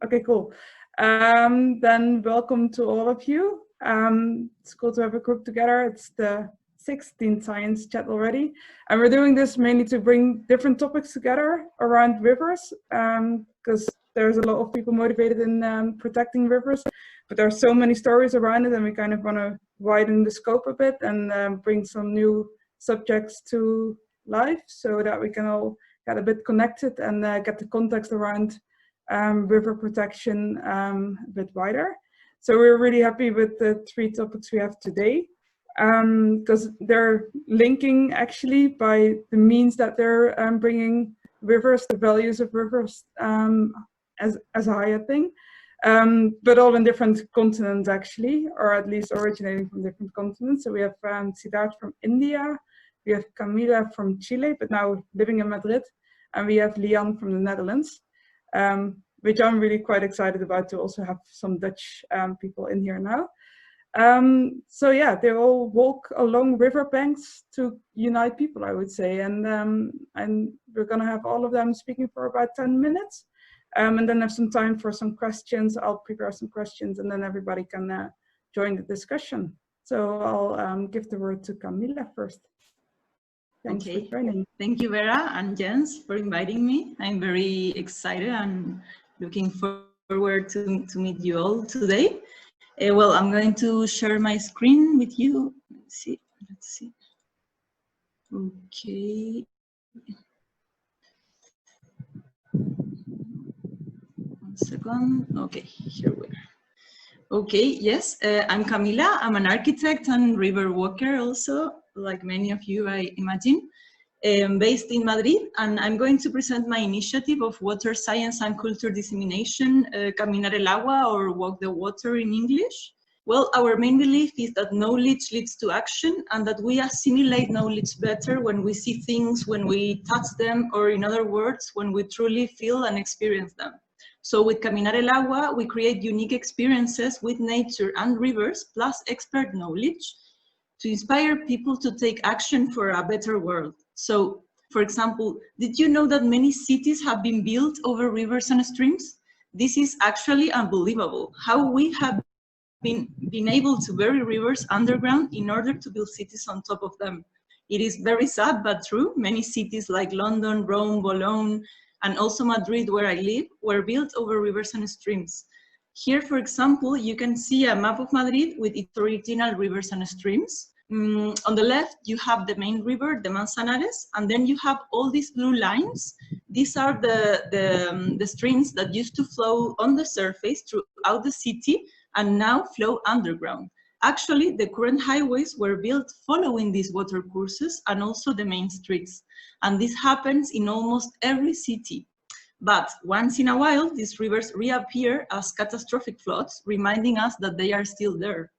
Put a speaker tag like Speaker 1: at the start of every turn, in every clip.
Speaker 1: Okay, cool. Then welcome to all of you. It's cool to have a group together. It's the 16th Science Chat already. And we're doing this mainly to bring different topics together around rivers, because there's a lot of people motivated in protecting rivers, but there are so many stories around it, and we kind of want to widen the scope a bit and bring some new subjects to life so that we can all get a bit connected and get the context around river protection a bit wider. So we're really happy with the 3 topics we have today, because they're linking actually by the means that they're bringing rivers, the values of rivers as a higher thing, but all in different continents actually, or at least originating from different continents. So we have Siddharth from India, we have Camila from Chile, but now living in Madrid, and we have Lian from the Netherlands. Which I'm really quite excited about, to also have some Dutch people in here now. So yeah, they all walk along riverbanks to unite people, I would say, and we're gonna have all of them speaking for about 10 minutes, and then have some time for some questions. I'll prepare some questions, and then everybody can join the discussion. So I'll give the word to Camila first. Thanks for joining.
Speaker 2: Thank you, Vera and Jens, for inviting me. I'm very excited and looking forward to meet you all today. Well, I'm going to share my screen with you. Let's see. Okay. One second. Okay, here we are. Okay, yes, I'm Camila. I'm an architect and river walker also, like many of you, I imagine. Based in Madrid, and I'm going to present my initiative of water science and culture dissemination, Caminar el Agua, or Walk the Water in English. Well, our main belief is that knowledge leads to action, and that we assimilate knowledge better when we see things, when we touch them, or in other words, when we truly feel and experience them. So with Caminar el Agua, we create unique experiences with nature and rivers, plus expert knowledge, to inspire people to take action for a better world. So, for example, did you know that many cities have been built over rivers and streams? This is actually unbelievable, how we have been able to bury rivers underground in order to build cities on top of them. It is very sad but true. Many cities like London, Rome, Bologna, and also Madrid, where I live, were built over rivers and streams. Here, for example, you can see a map of Madrid with its original rivers and streams. On the left, you have the main river, the Manzanares, and then you have all these blue lines. These are the streams that used to flow on the surface throughout the city and now flow underground. Actually, the current highways were built following these water courses and also the main streets. And this happens in almost every city. But once in a while, these rivers reappear as catastrophic floods, reminding us that they are still there.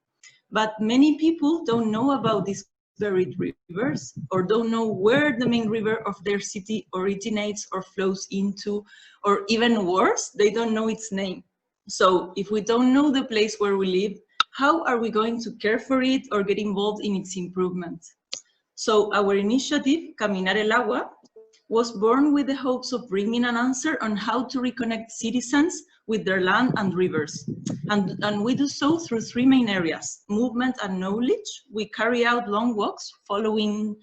Speaker 2: But many people don't know about these buried rivers, or don't know where the main river of their city originates or flows into, or even worse, they don't know its name. So if we don't know the place where we live, how are we going to care for it or get involved in its improvement? So our initiative, Caminar el Agua, was born with the hopes of bringing an answer on how to reconnect citizens with their land and rivers. And we do so through 3 main areas: movement and knowledge. We carry out long walks following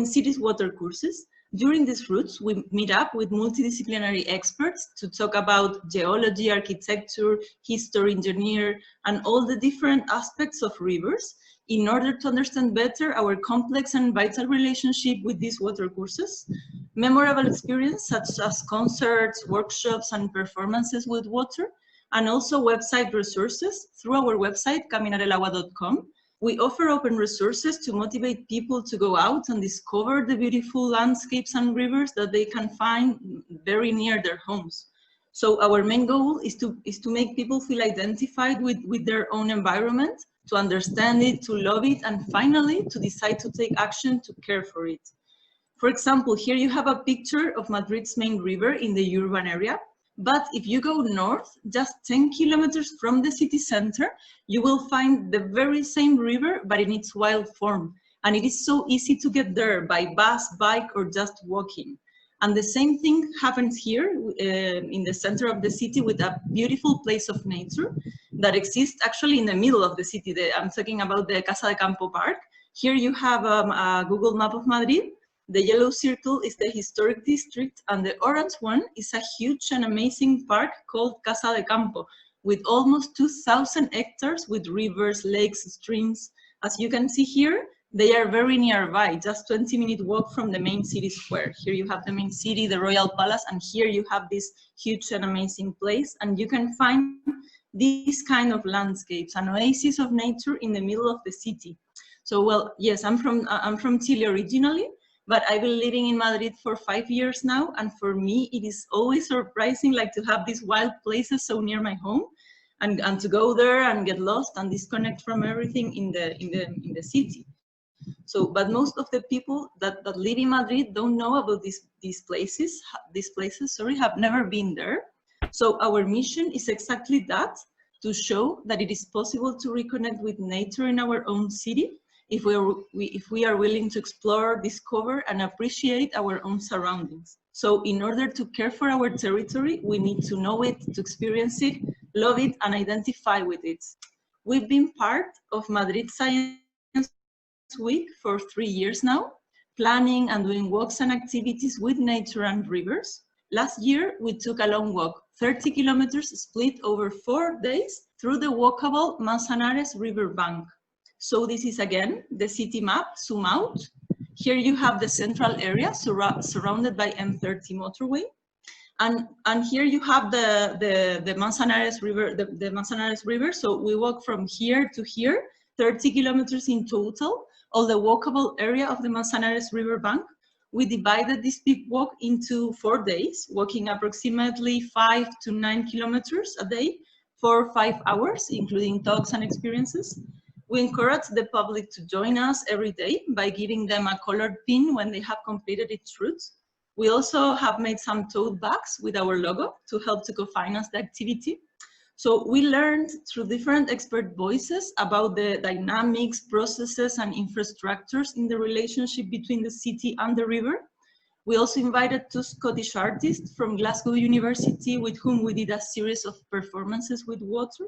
Speaker 2: cities' water courses. During these routes, we meet up with multidisciplinary experts to talk about geology, architecture, history, engineering, and all the different aspects of rivers in order to understand better our complex and vital relationship with these water courses. Memorable experience such as concerts, workshops, and performances with water, and also website resources through our website, caminarelagua.com. We offer open resources to motivate people to go out and discover the beautiful landscapes and rivers that they can find very near their homes. So our main goal is to make people feel identified with their own environment, to understand it, to love it, and finally to decide to take action to care for it. For example, here you have a picture of Madrid's main river in the urban area. But if you go north, just 10 kilometers from the city center, you will find the very same river, but in its wild form. And it is so easy to get there by bus, bike, or just walking. And the same thing happens here in the center of the city with a beautiful place of nature that exists actually in the middle of the city. I'm talking about the Casa de Campo Park. Here you have a Google map of Madrid. The yellow circle is the historic district, and the orange one is a huge and amazing park called Casa de Campo, with almost 2,000 hectares with rivers, lakes, streams. As you can see here, they are very nearby, just 20-minute walk from the main city square. Here you have the main city, the Royal Palace, and here you have this huge and amazing place. And you can find these kind of landscapes, an oasis of nature in the middle of the city. So, well, yes, I'm from Chile originally, but I've been living in Madrid for 5 years now. And for me, it is always surprising, like, to have these wild places so near my home, and to go there and get lost and disconnect from everything in the city. So, but most of the people that live in Madrid don't know about these places, have never been there. So our mission is exactly that, to show that it is possible to reconnect with nature in our own city if we are willing to explore, discover, and appreciate our own surroundings. So in order to care for our territory, we need to know it, to experience it, love it, and identify with it. We've been part of Madrid Science Week for 3 years now, planning and doing walks and activities with nature and rivers. Last year, we took a long walk, 30 kilometers split over 4 days through the walkable Manzanares River bank. So this is again the city map, zoom out. Here you have the central area surrounded by M30 motorway. And here you have the Manzanares River, the Manzanares River. So we walk from here to here, 30 kilometers in total, all the walkable area of the Manzanares River bank. We divided this big walk into 4 days, walking approximately 5 to 9 kilometers a day for 5 hours, including talks and experiences. We encourage the public to join us every day by giving them a colored pin when they have completed its route. We also have made some tote bags with our logo to help to co-finance the activity. So we learned through different expert voices about the dynamics, processes, and infrastructures in the relationship between the city and the river. We also invited 2 Scottish artists from Glasgow University with whom we did a series of performances with water.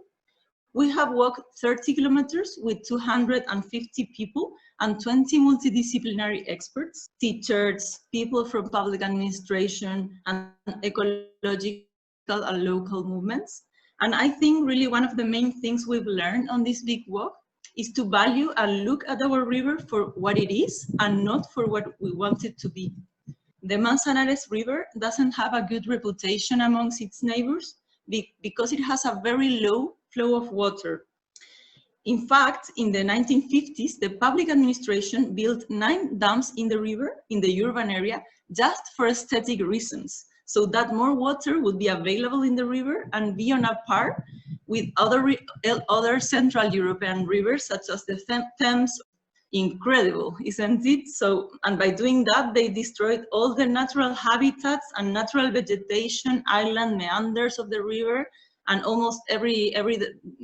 Speaker 2: We have walked 30 kilometers with 250 people and 20 multidisciplinary experts, teachers, people from public administration, and ecological and local movements. And I think really one of the main things we've learned on this big walk is to value and look at our river for what it is and not for what we want it to be. The Manzanares River doesn't have a good reputation amongst its neighbors because it has a very low flow of water. In fact, in the 1950s, the public administration built 9 dams in the river, in the urban area, just for aesthetic reasons, so that more water would be available in the river and be on a par with other Central European rivers, such as the Thames. Incredible, isn't it? So, and by doing that, they destroyed all the natural habitats and natural vegetation, island meanders of the river, and almost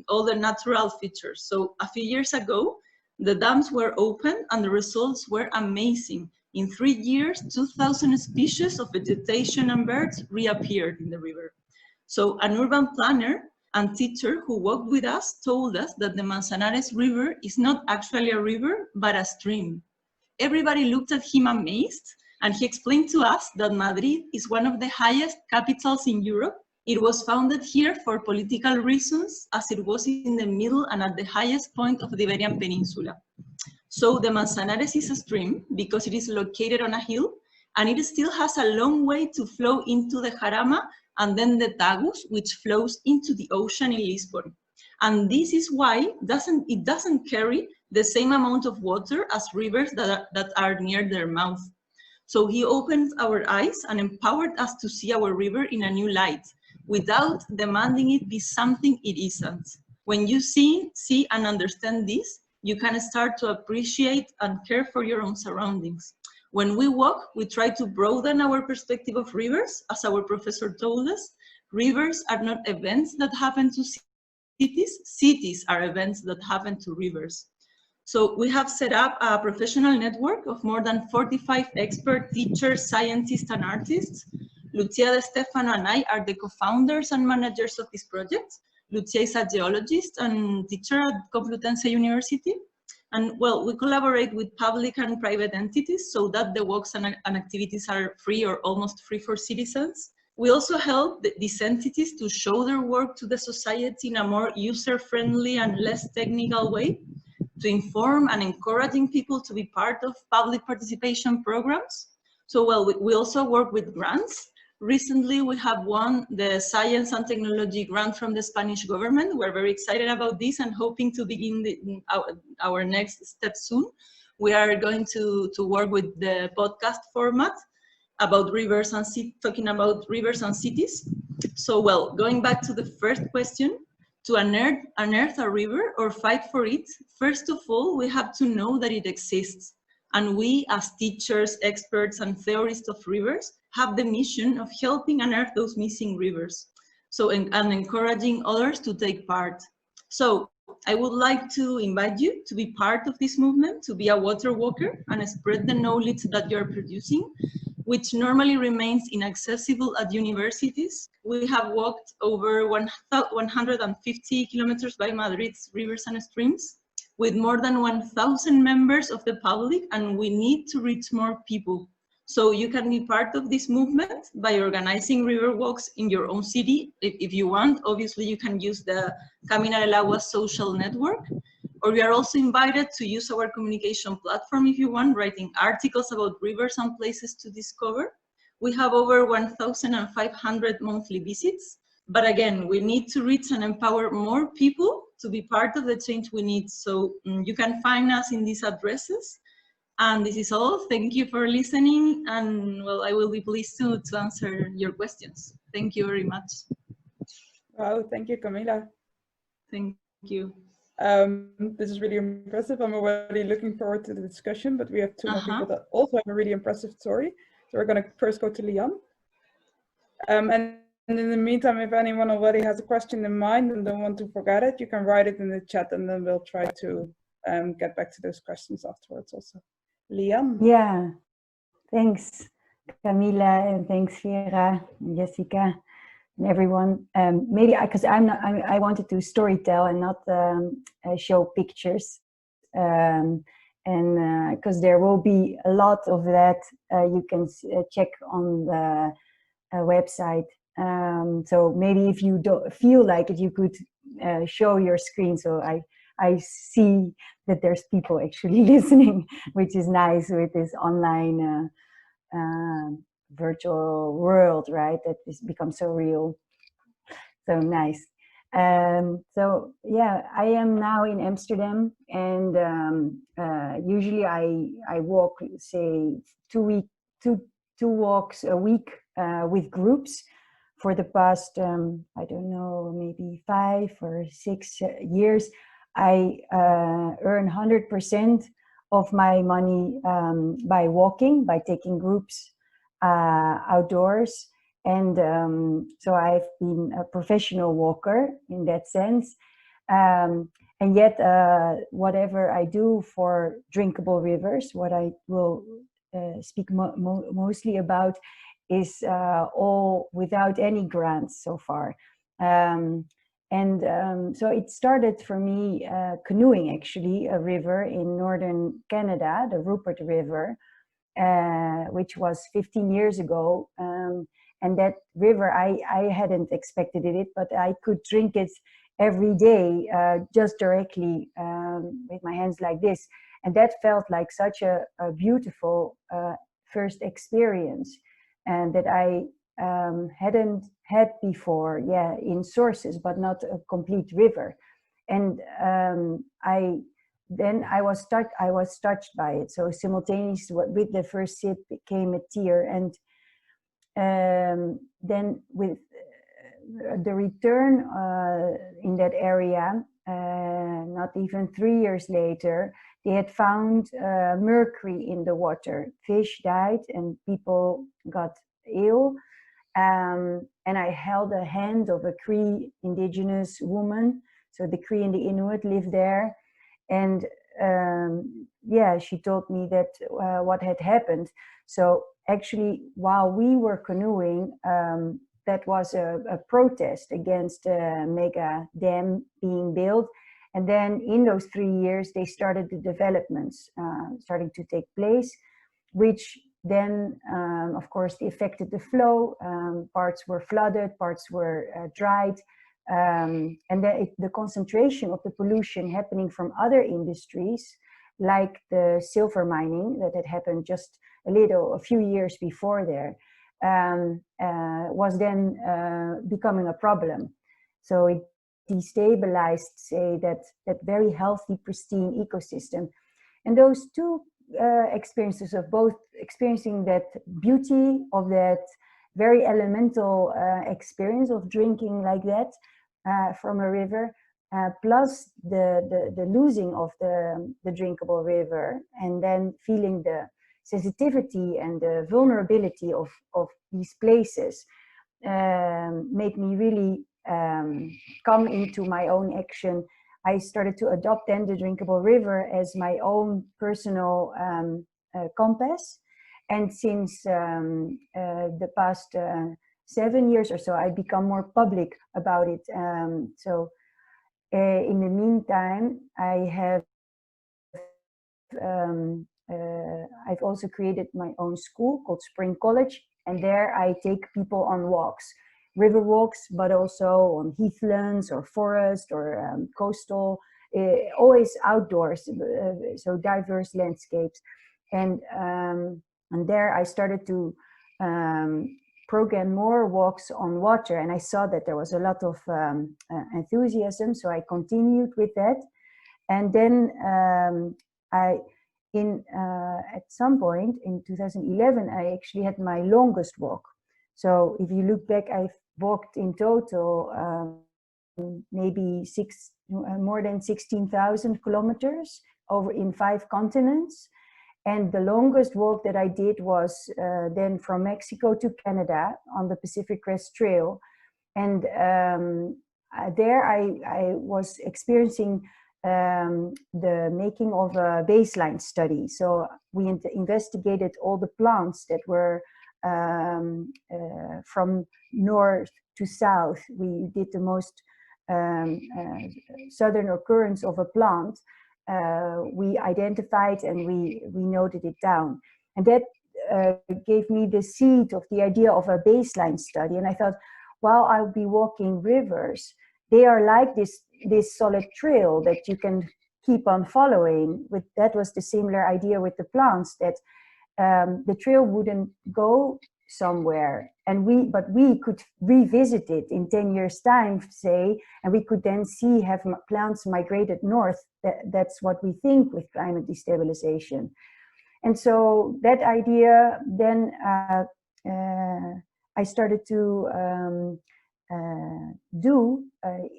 Speaker 2: all the natural features. So a few years ago, the dams were open and the results were amazing. In 3 years, 2,000 species of vegetation and birds reappeared in the river. So an urban planner and teacher who walked with us told us that the Manzanares River is not actually a river, but a stream. Everybody looked at him amazed, and he explained to us that Madrid is one of the highest capitals in Europe. It was founded here for political reasons, as it was in the middle and at the highest point of the Iberian Peninsula. So the Manzanares is a stream because it is located on a hill, and it still has a long way to flow into the Jarama and then the Tagus, which flows into the ocean in Lisbon. And this is why it doesn't carry the same amount of water as rivers that are near their mouth. So he opened our eyes and empowered us to see our river in a new light, without demanding it be something it isn't. When you see and understand this, you can start to appreciate and care for your own surroundings. When we walk, we try to broaden our perspective of rivers. As our professor told us, rivers are not events that happen to cities. Cities are events that happen to rivers. So we have set up a professional network of more than 45 expert teachers, scientists, and artists. Lucia De Stefano and I are the co-founders and managers of this project. Lucia is a geologist and teacher at Complutense University. And well, we collaborate with public and private entities so that the walks and activities are free or almost free for citizens. We also help these entities to show their work to the society in a more user-friendly and less technical way, to inform and encouraging people to be part of public participation programs. So well, we also work with grants. Recently, we have won the Science and Technology grant from the Spanish government. We're very excited about this and hoping to begin our next step soon. We are going to work with the podcast format about rivers and talking about rivers and cities. So well, going back to the first question, to unearth a river or fight for it, first of all, we have to know that it exists. And we, as teachers, experts, and theorists of rivers, have the mission of helping unearth those missing rivers. So, and encouraging others to take part. So, I would like to invite you to be part of this movement, to be a water walker and spread the knowledge that you're producing, which normally remains inaccessible at universities. We have walked over 150 kilometers by Madrid's rivers and streams, with more than 1,000 members of the public, and we need to reach more people. So you can be part of this movement by organizing river walks in your own city. If you want, obviously you can use the Camina del Agua social network, or we are also invited to use our communication platform if you want, writing articles about rivers and places to discover. We have over 1,500 monthly visits. But again, we need to reach and empower more people to be part of the change we need. So you can find us in these addresses. And this is all. Thank you for listening. And well, I will be pleased to answer your questions. Thank you very much.
Speaker 1: Wow, thank you, Camila.
Speaker 2: Thank you.
Speaker 1: This is really impressive. I'm already looking forward to the discussion, but we have two more people that also have a really impressive story. So we're going to first go to Lian. And in the meantime, if anyone already has a question in mind and don't want to forget it, you can write it in the chat and then we'll try to get back to those questions afterwards also. Lian.
Speaker 3: Yeah, thanks Camila, and thanks Vera and Jessica and everyone. Maybe because I wanted to storytell and not show pictures, and because there will be a lot of that you can check on the website. So maybe if you don't feel like it, you could show your screen. So I see that there's people actually listening, which is nice with this online virtual world, right? That has become so real. So nice. So yeah, I am now in Amsterdam, and usually I walk, say, two walks a week with groups. For the past, I don't know, maybe 5 or 6 years, I earn 100% of my money by walking, by taking groups outdoors. And so I've been a professional walker in that sense. And yet, whatever I do for drinkable rivers, what I will speak mostly about is all without any grants so far. So it started for me canoeing, actually, a river in northern Canada, the Rupert River, which was 15 years ago. And that river, I hadn't expected it, but I could drink it every day, just directly with my hands like this. And that felt like such a beautiful first experience, and that I hadn't had before, in sources, but not a complete river. And I was touched by it. So simultaneously with the first sip came a tear, and then with the return in that area, not even 3 years later, they had found mercury in the water. Fish died and people got ill. And I held the hand of a Cree indigenous woman. So the Cree and the Inuit live there. And yeah, she told me that what had happened. So actually, while we were canoeing, that was a protest against a mega dam being built. And then in those 3 years, they started the developments starting to take place, which then, of course, affected the flow. Parts were flooded, parts were dried. And then the concentration of the pollution happening from other industries, like the silver mining that had happened just a few years before there, was then becoming a problem. So it destabilized, say, that very healthy, pristine ecosystem. And those two experiences of both experiencing that beauty of that very elemental experience of drinking like that from a river, plus the losing of the drinkable river, and then feeling the sensitivity and the vulnerability of these places, made me really come into my own action. I started to adopt then the drinkable river as my own personal compass. And since the past 7 years or so, I've become more public about it. So in the meantime, I've also created my own school called Spring College, and there I take people on walks, river walks, but also on heathlands or forest or coastal, always outdoors, so diverse landscapes. And there I started to program more walks on water, and I saw that there was a lot of enthusiasm, so I continued with that. And then at some point in 2011, I actually had my longest walk. So if you look back, I've walked in total maybe more than 16,000 kilometers over in 5 continents. And the longest walk that I did was then from Mexico to Canada on the Pacific Crest Trail. And there I was experiencing the making of a baseline study. So we investigated all the plants that were from north to south. We did the most southern occurrence of a plant. We identified and we noted it down. And that gave me the seed of the idea of a baseline study. And I thought, while I'll be walking rivers, they are like this solid trail that you can keep on following. That was the similar idea with the plants, that the trail wouldn't go somewhere, but we could revisit it in 10 years time, say, and we could then see have plants migrated north. That's what we think with climate destabilization. And so that idea then I started to do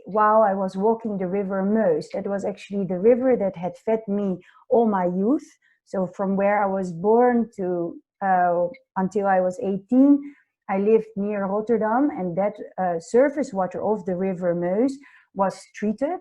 Speaker 3: while I was walking the river Meuse. That was actually the river that had fed me all my youth. So from where I was born to until I was 18, I lived near Rotterdam, and that surface water of the river Meuse was treated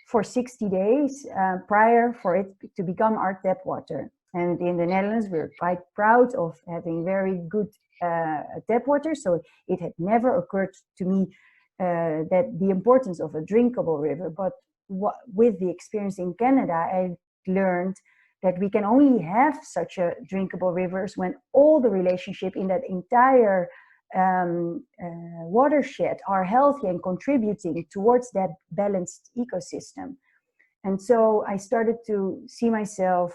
Speaker 3: for 60 days prior for it to become our tap water. And in the Netherlands, we're quite proud of having very good tap water. So it had never occurred to me that the importance of a drinkable river. But with the experience in Canada, I learned that we can only have such a drinkable rivers when all the relationship in that entire watershed are healthy and contributing towards that balanced ecosystem. And so I started to see myself,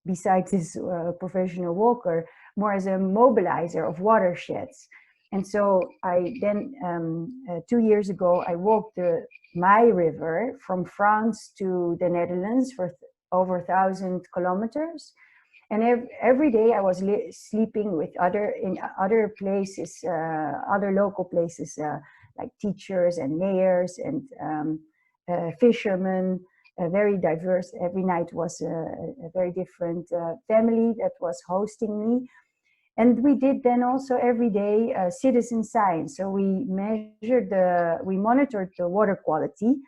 Speaker 3: besides this professional walker, more as a mobilizer of watersheds. And so I then, 2 years ago, I walked my river from France to the Netherlands for over 1,000 kilometers. And every day I was sleeping with in other places, other local places, like teachers and mayors and fishermen, very diverse. Every night was a very different family that was hosting me. And we did then also every day citizen science. So we monitored the water quality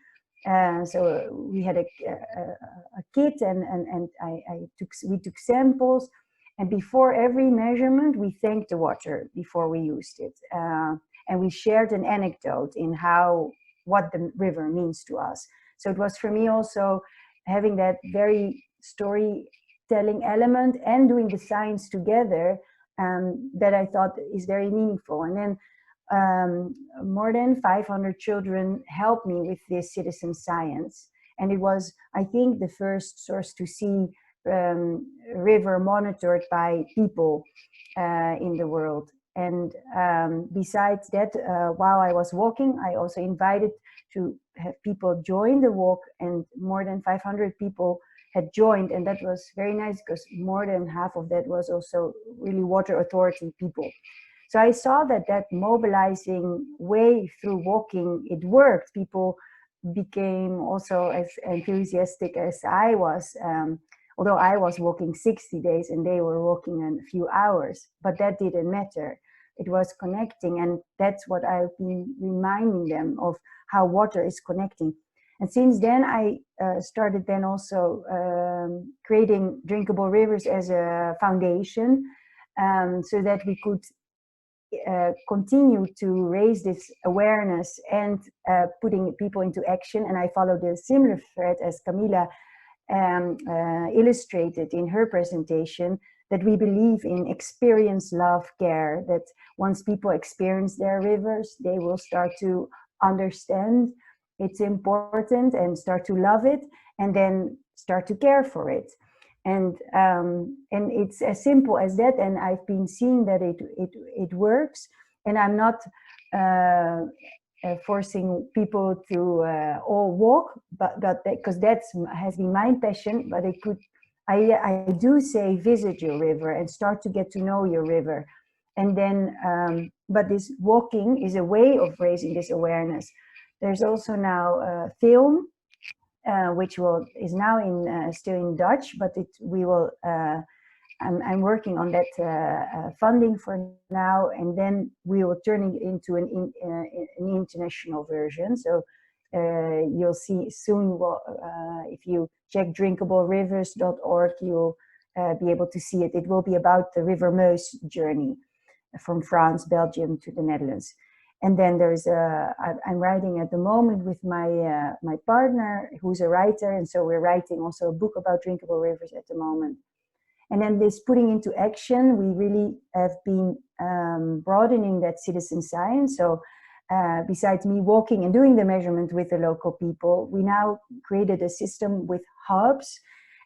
Speaker 3: So we had a kit, and we took samples, and before every measurement we thanked the water before we used it, and we shared an anecdote in what the river means to us. So it was for me also having that very storytelling element and doing the science together, that I thought is very meaningful. And then more than 500 children helped me with this citizen science. And it was, I think, the first source to see river monitored by people in the world. And besides that, while I was walking, I also invited to have people join the walk, and more than 500 people had joined. And that was very nice, because more than half of that was also really water authority people. So I saw that mobilizing way through walking, it worked. People became also as enthusiastic as I was, although I was walking 60 days and they were walking in a few hours, but that didn't matter. It was connecting, and that's what I've been reminding them of, how water is connecting. And since then, I started then also creating Drinkable Rivers as a foundation, so that we could continue to raise this awareness and putting people into action. And I followed a similar thread as Camila illustrated in her presentation, that we believe in experience, love, care, that once people experience their rivers, they will start to understand it's important and start to love it, and then start to care for it. And it's as simple as that. And I've been seeing that it works. And I'm not forcing people to all walk, but because that has been my passion. But I do say visit your river and start to get to know your river. And then, but this walking is a way of raising this awareness. There's also now a film, which is now still in Dutch, but I'm working on that funding for now, and then we will turn it into an international version. So you'll see soon, if you check drinkablерivers.org, you'll be able to see it. It will be about the River Meuse journey from France, Belgium to the Netherlands. And then I'm writing at the moment with my partner, who's a writer, and so we're writing also a book about drinkable rivers at the moment. And then this putting into action, we really have been broadening that citizen science. So besides me walking and doing the measurement with the local people, we now created a system with hubs,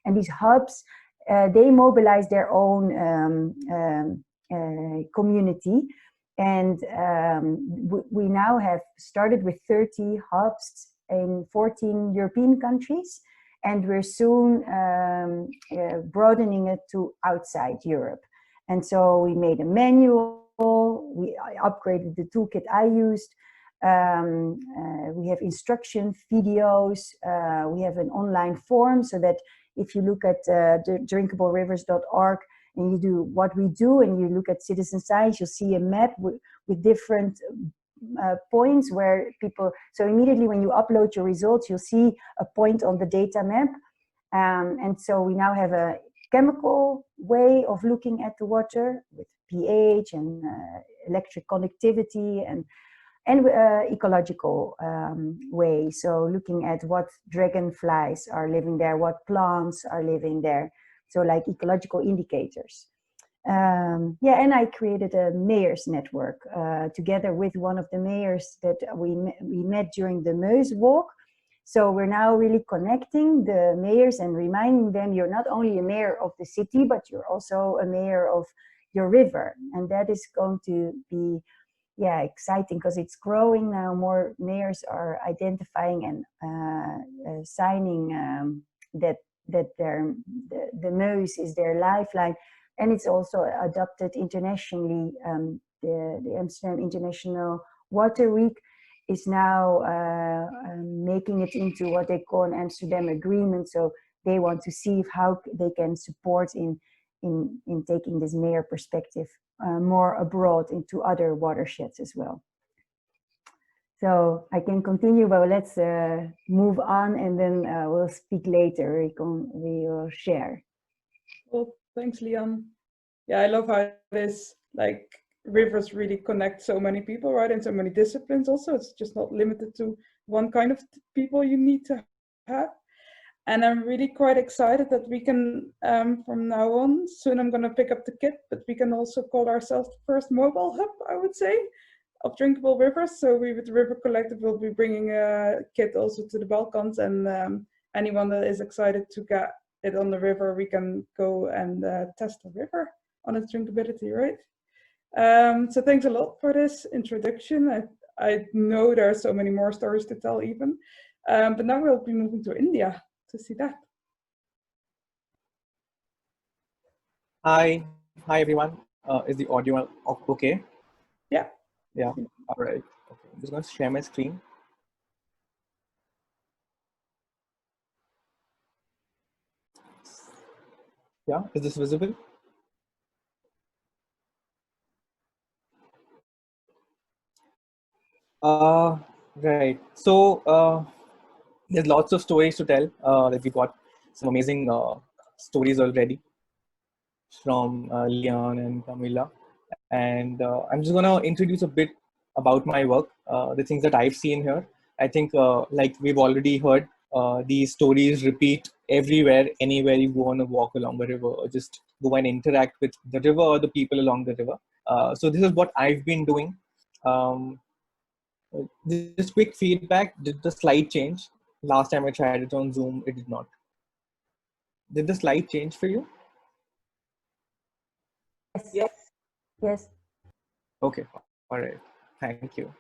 Speaker 3: and these hubs, they mobilize their own community. And we now have started with 30 hubs in 14 European countries, and we're soon broadening it to outside Europe. And so we made a manual, I upgraded the toolkit I used, we have instruction videos, we have an online form, so that if you look at drinkablерivers.org, and you do what we do, and you look at citizen science, you'll see a map with different points where people, so immediately when you upload your results, you'll see a point on the data map. And so we now have a chemical way of looking at the water with pH and electric conductivity, and ecological way. So looking at what dragonflies are living there, what plants are living there. So like ecological indicators. And I created a mayors network together with one of the mayors that we met during the Meuse walk. So we're now really connecting the mayors and reminding them, you're not only a mayor of the city, but you're also a mayor of your river. And that is going to be, exciting, because it's growing now. More mayors are identifying and signing that the Meuse is their lifeline, and it's also adopted internationally. The Amsterdam International Water Week is now making it into what they call an Amsterdam Agreement. So they want to see how they can support in taking this mayor perspective more abroad into other watersheds as well. So I can continue, but let's move on, and then we'll speak later. We will share.
Speaker 1: Well, thanks, Leon. Yeah, I love how this like rivers really connect so many people, right? And so many disciplines also. It's just not limited to one kind of people you need to have. And I'm really quite excited that we can, from now on, soon I'm going to pick up the kit, but we can also call ourselves the first mobile hub, I would say, of drinkable rivers. So we with the River Collective will be bringing a kit also to the Balkans, and anyone that is excited to get it on the river, we can go and test the river on its drinkability, right? So thanks a lot for this introduction. I know there are so many more stories to tell even, but now we'll be moving to India to see that.
Speaker 4: Hi everyone. Is the audio okay?
Speaker 1: Yeah.
Speaker 4: Yeah. All right. Okay. I'm just going to share my screen. Yeah. Is this visible? Right. So there's lots of stories to tell. That we got some amazing stories already from Leon and Camila, and I'm just gonna introduce a bit about my work, the things that I've seen here. I think, like we've already heard, these stories repeat everywhere, anywhere you go on a walk along a river, or just go and interact with the river or the people along the river. So this is what I've been doing. Um, this quick feedback: did the slide change? Last time I tried it on Zoom, it did not. Did the slide change for you?
Speaker 3: Yes. Yes.
Speaker 4: Okay. All right. Thank you.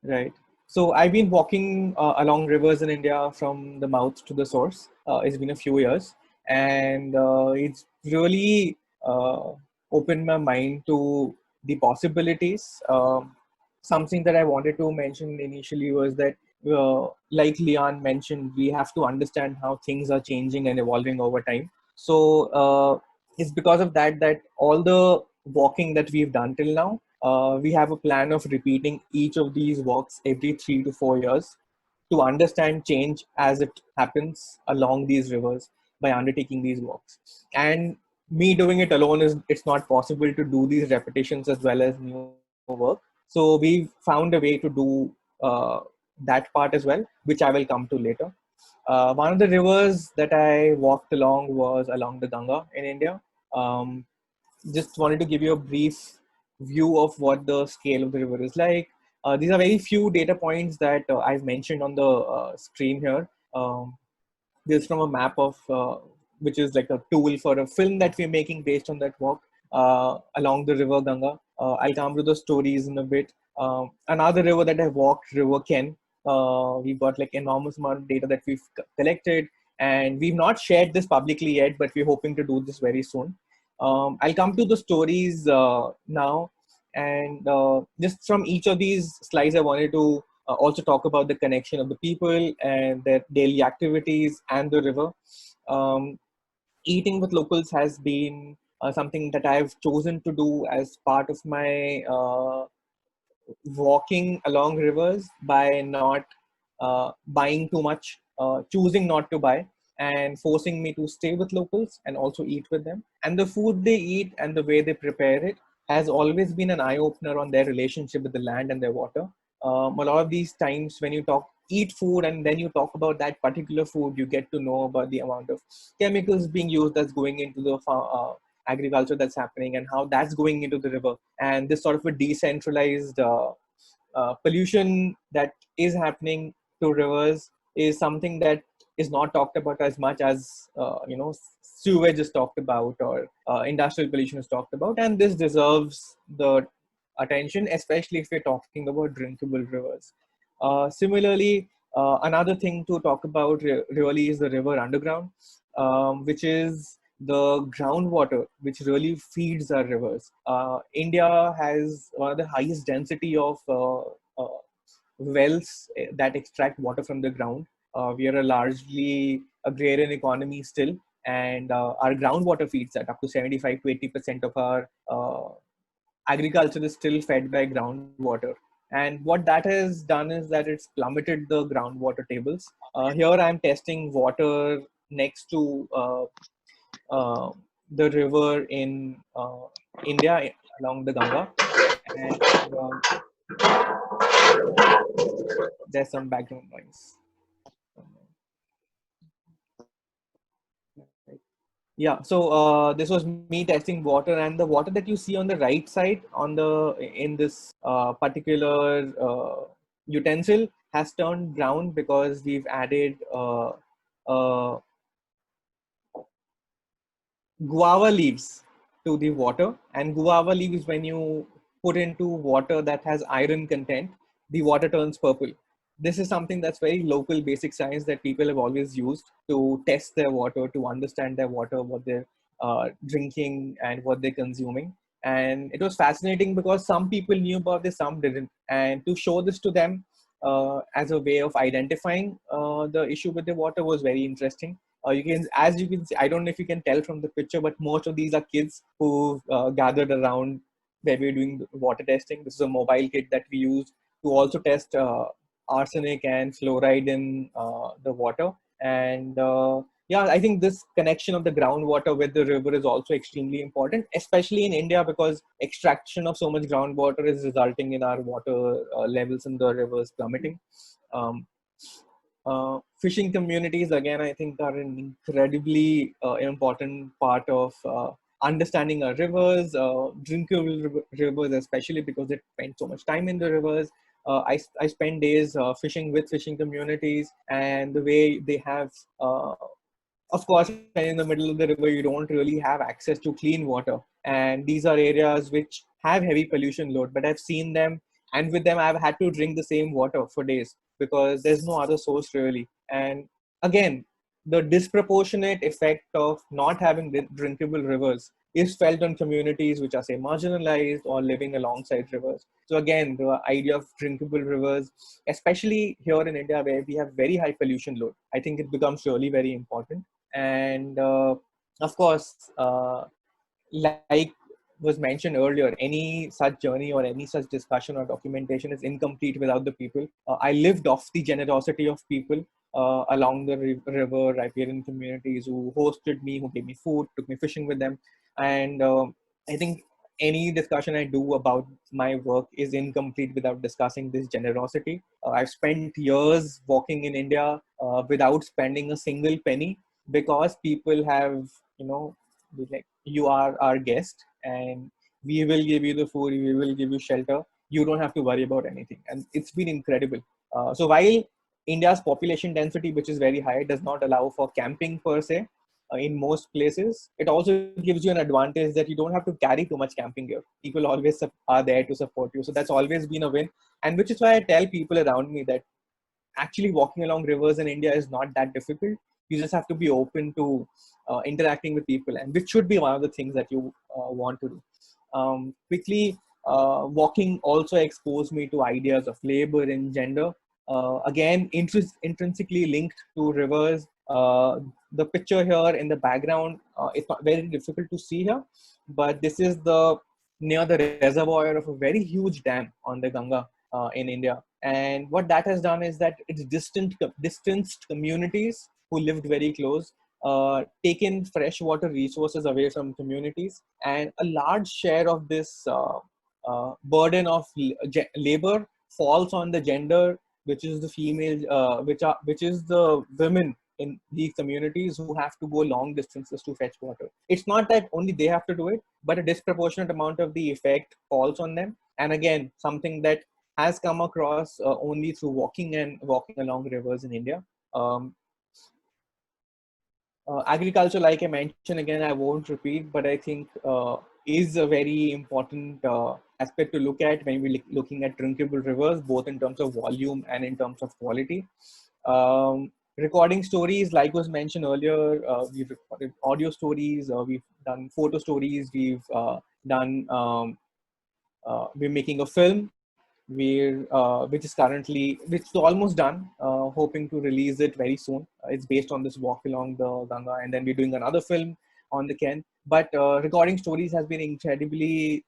Speaker 4: Right. So I've been walking along rivers in India from the mouth to the source. It's been a few years, and it's really opened my mind to the possibilities. Something that I wanted to mention initially was that, like Leon mentioned, we have to understand how things are changing and evolving over time. So it's because of that that all the walking that we've done till now, we have a plan of repeating each of these walks every 3 to 4 years to understand change as it happens along these rivers by undertaking these walks. And me doing it alone it's not possible to do these repetitions as well as new work. So we found a way to do that part as well, which I will come to later. One of the rivers that I walked along was along the Ganga in India. Um, just wanted to give you a brief view of what the scale of the river is like. These are very few data points that I've mentioned on the screen here. This is from a map of, which is like a tool for a film that we're making based on that walk along the river Ganga. I'll come to the stories in a bit. Another river that I walked, River Ken. We've got like enormous amount of data that we've collected, and we've not shared this publicly yet, but we're hoping to do this very soon. I'll come to the stories now, and just from each of these slides, I wanted to also talk about the connection of the people and their daily activities and the river. Um, Eating with locals has been something that I've chosen to do as part of my walking along rivers by not buying too much, choosing not to buy, and forcing me to stay with locals and also eat with them. And the food they eat and the way they prepare it has always been an eye opener on their relationship with the land and their water. A lot of these times when you eat food and then you talk about that particular food, you get to know about the amount of chemicals being used that's going into the agriculture that's happening and how that's going into the river. And this sort of a decentralized pollution that is happening to rivers is something that is not talked about as much as sewage is talked about, or industrial pollution is talked about, and this deserves the attention, especially if we're talking about drinkable rivers. Similarly, another thing to talk about really is the river underground, which is the groundwater which really feeds our rivers. India has one of the highest density of wells that extract water from the ground. We are a largely agrarian economy still, and our groundwater feeds that. Up to 75 to 80% of our agriculture is still fed by groundwater. And what that has done is that it's plummeted the groundwater tables. Here I'm testing water next to uh, the river in India along the Ganga. And there's some background noise. Yeah, so this was me testing water, and the water that you see on the right side on the in this particular utensil has turned brown because we've added uh, guava leaves to the water. And guava leaves, when you put into water that has iron content, the water turns purple. This is something that's very local basic science that people have always used to test their water, to understand their water, what they're drinking and what they're consuming. And it was fascinating because some people knew about this, some didn't. And to show this to them as a way of identifying the issue with the water was very interesting. You can, as you can see, I don't know if you can tell from the picture, but most of these are kids who gathered around where we're doing water testing. This is a mobile kit that we use to also test arsenic and fluoride in the water. And yeah, I think this connection of the groundwater with the river is also extremely important, especially in India, because extraction of so much groundwater is resulting in our water levels in the rivers plummeting. Um, Fishing communities, again, I think are an incredibly important part of understanding our rivers, drinkable rivers, especially because they spend so much time in the rivers. I spend days fishing with fishing communities, and the way they have, of course, when in the middle of the river, you don't really have access to clean water. And these are areas which have heavy pollution load, but I've seen them, and with them, I've had to drink the same water for days because there's no other source really. And again, the disproportionate effect of not having drinkable rivers is felt on communities which are, say, marginalized or living alongside rivers. So again, the idea of drinkable rivers, especially here in India where we have very high pollution load, I think it becomes really very important. And of course, like was mentioned earlier, any such journey or any such discussion or documentation is incomplete without the people. I lived off the generosity of people along the river, riparian communities who hosted me, who gave me food, took me fishing with them. And I think any discussion I do about my work is incomplete without discussing this generosity. I've spent years walking in India without spending a single penny because people have, like, you are our guest and we will give you the food, we will give you shelter. You don't have to worry about anything. And it's been incredible. So while India's population density, which is very high, does not allow for camping per se in most places, it also gives you an advantage that you don't have to carry too much camping gear. People always are there to support you. So that's always been a win. And which is why I tell people around me that actually walking along rivers in India is not that difficult. You just have to be open to interacting with people, and which should be one of the things that you want to do. Quickly, walking also exposed me to ideas of labor and gender. Again, intrinsically linked to rivers. The picture here in the background, it's not very difficult to see here, but this is the near the reservoir of a very huge dam on the Ganga in India. And what that has done is that it's distanced communities who lived very close, taken freshwater resources away from communities, and a large share of this burden of labor falls on the gender, which is the female, which is the women in these communities who have to go long distances to fetch water. It's not that only they have to do it, but a disproportionate amount of the effect falls on them. And again, something that has come across only through walking along rivers in India. Agriculture, like I mentioned, again, I won't repeat, but I think is a very important aspect to look at when we're looking at drinkable rivers, both in terms of volume and in terms of quality. Recording stories, like was mentioned earlier, we've recorded audio stories, we've done photo stories, we've done, we're making a film, which is almost done, hoping to release it very soon. It's based on this walk along the Ganga, and then we're doing another film on the Ken. But recording stories has been incredibly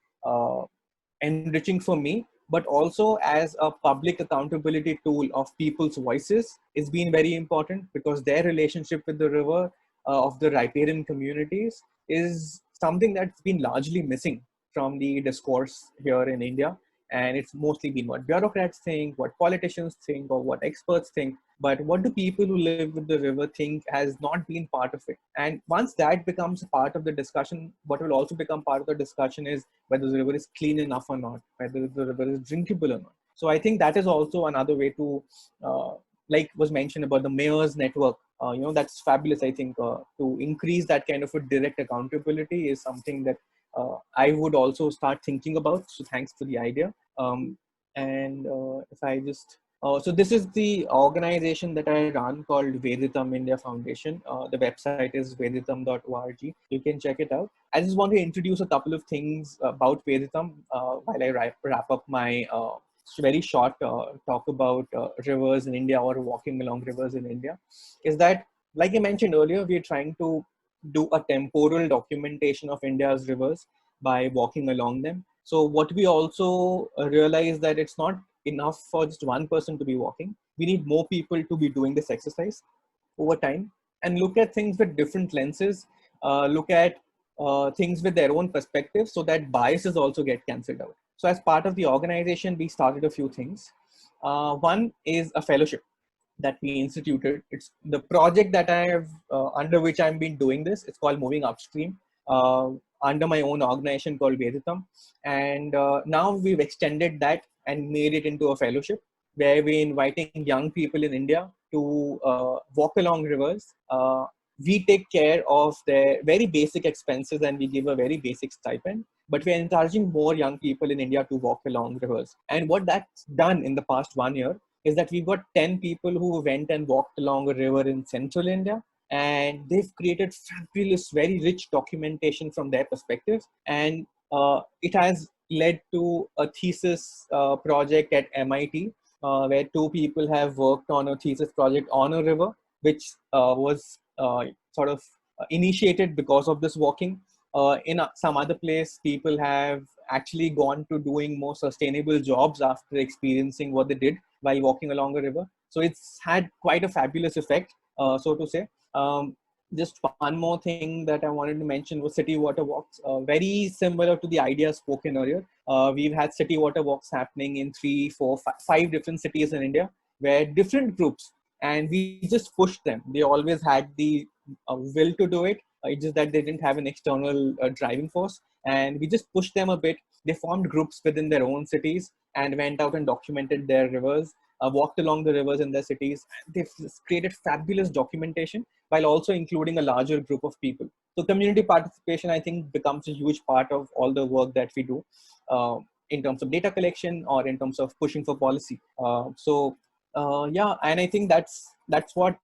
Speaker 4: enriching for me, but also as a public accountability tool of people's voices is been very important, because their relationship with the river of the riparian communities is something that's been largely missing from the discourse here in India. And it's mostly been what bureaucrats think, what politicians think, or what experts think. But what do people who live with the river think has not been part of it. And once that becomes a part of the discussion, what will also become part of the discussion is whether the river is clean enough or not, whether the river is drinkable or not. So I think that is also another way to, like was mentioned about the mayor's network, that's fabulous. I think to increase that kind of a direct accountability is something that I would also start thinking about. So thanks for the idea. And if I just, so this is the organization that I run called Veditam India Foundation. The website is veditam.org. You can check it out. I just want to introduce a couple of things about Veditam while I wrap up my very short talk about rivers in India, or walking along rivers in India. Is that, like I mentioned earlier, we're trying to do a temporal documentation of India's rivers by walking along them. So what we also realize that it's not enough for just one person to be walking. We need more people to be doing this exercise over time and look at things with different lenses, look at things with their own perspective, so that biases also get cancelled out. So as part of the organization, we started a few things. One is a fellowship that we instituted. It's the project that I have under which I've been doing this. It's called Moving Upstream, under my own organization called Veditam. And now we've extended that and made it into a fellowship where we're inviting young people in India to walk along rivers. We take care of their very basic expenses and we give a very basic stipend, but we're encouraging more young people in India to walk along rivers. And what that's done in the past 1 year is that we've got 10 people who went and walked along a river in central India, and they've created fabulous, very rich documentation from their perspective. And it has led to a thesis project at MIT, where 2 people have worked on a thesis project on a river, which was sort of initiated because of this walking. In some other place, people have actually gone to doing more sustainable jobs after experiencing what they did while walking along a river. So it's had quite a fabulous effect, so to say. Just one more thing that I wanted to mention was city water walks. Very similar to the idea spoken earlier. We've had city water walks happening in 3, 4, 5 different cities in India, where different groups, and we just pushed them. They always had the will to do it. It's just that they didn't have an external driving force, and we just pushed them a bit. They formed groups within their own cities and went out and documented their rivers, walked along the rivers in their cities. They've created fabulous documentation while also including a larger group of people. So community participation, I think, becomes a huge part of all the work that we do in terms of data collection or in terms of pushing for policy. Yeah, and I think that's what